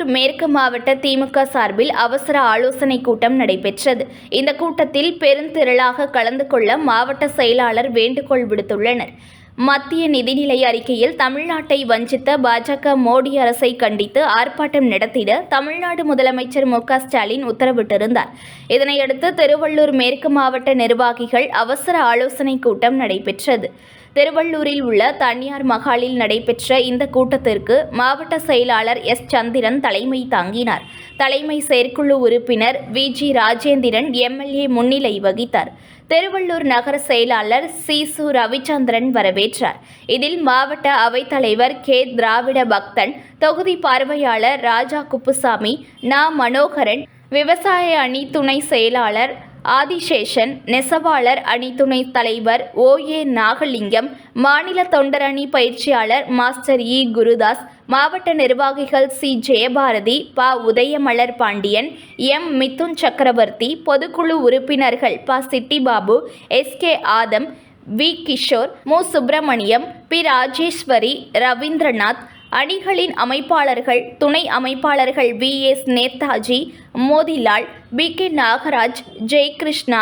மேற்கு மாவட்ட திமுக சார்பில் அவசர ஆலோசனை கூட்டம் நடைபெற்றது. இந்த கூட்டத்தில் பெருந்திரளாக கலந்து கொள்ள மாவட்ட செயலாளர் வேண்டுகோள் விடுத்துள்ளனர். மத்திய நிதிநிலை அறிக்கையில் தமிழ்நாட்டை வஞ்சித்த பாஜக மோடி அரசை கண்டித்து ஆர்ப்பாட்டம் நடத்திட தமிழ்நாடு முதலமைச்சர் மு.க.ஸ்டாலின் உத்தரவிட்டிருந்தார். இதனையடுத்து திருவள்ளூர் மேற்கு மாவட்ட நிர்வாகிகள் அவசர ஆலோசனை கூட்டம் நடைபெற்றது. திருவள்ளூரில் உள்ள தனியார் மகாலில் நடைபெற்ற இந்த கூட்டத்திற்கு மாவட்ட செயலாளர் எஸ். சந்திரன் தலைமை தாங்கினார். தலைமை செயற்குழு உறுப்பினர் வி.ஜி. ராஜேந்திரன் எம்.எல்.ஏ. முன்னிலை வகித்தார். திருவள்ளூர் நகர செயலாளர் சி.சு. ரவிச்சந்திரன் வரவேற்றார். இதில் மாவட்ட அவைத்தலைவர் கே. திராவிட பக்தன், தொகுதி பார்வையாளர் ராஜா குப்புசாமி, நா. மனோகரன், விவசாய அணி துணை செயலாளர் ஆதிசேஷன், நெசவாளர் அணி துணை தலைவர் ஓ.ஏ. நாகலிங்கம், மாநில தொண்டர் அணி பயிற்சியாளர் மாஸ்டர் இ. குருதாஸ், மாவட்ட நிர்வாகிகள் சி. ஜெயபாரதி, ப. உதயமலர் பாண்டியன், எம். மிதுன் சக்கரவர்த்தி, பொதுக்குழு உறுப்பினர்கள் ப. Chittibabu, S. K. Adam, V. Kishore, மு. சுப்பிரமணியம், பி. ராஜேஸ்வரி, ரவீந்திரநாத், அணிகளின் அமைப்பாளர்கள், துணை அமைப்பாளர்கள் V. S. Netaji, Motilal, P. K. Nagaraj, Jayakrishna,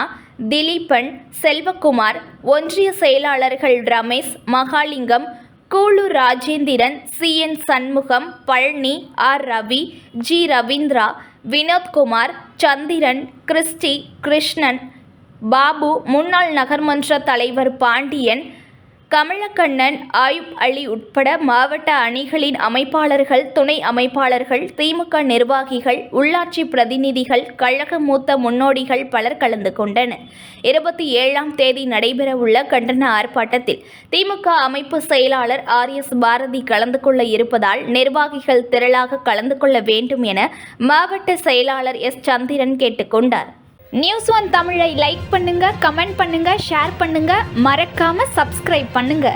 Dileepan, Selvakumar, ஒன்றிய செயலாளர்கள் Ramesh, Mahalingam, Koolur Rajendran, C. N. Shanmugam, Palani, R. Ravi, G. Ravindra, Vinothkumar, Chandran, Christy, Krishnan, Babu, முன்னாள் நகர்மன்ற தலைவர் பாண்டியன், கமலக்கண்ணன், ஆயுப் அலி உட்பட மாவட்ட அணிகளின் அமைப்பாளர்கள், துணை அமைப்பாளர்கள், திமுக நிர்வாகிகள், உள்ளாட்சி பிரதிநிதிகள், கழக மூத்த முன்னோடிகள் பலர் கலந்து கொண்டனர். 27ஆம் தேதி நடைபெறவுள்ள கண்டன ஆர்ப்பாட்டத்தில் திமுக அமைப்பு செயலாளர் ஆர்.எஸ். பாரதி கலந்து கொள்ள இருப்பதால் நிர்வாகிகள் திரளாக கலந்து கொள்ள வேண்டும் என மாவட்ட செயலாளர் எஸ். சந்திரன் கேட்டுக்கொண்டார். நியூஸ்1 தமிழை லைக் பண்ணுங்க, கமெண்ட் பண்ணுங்க, ஷேர் பண்ணுங்க, மறக்காம சப்ஸ்கிரைப் பண்ணுங்க.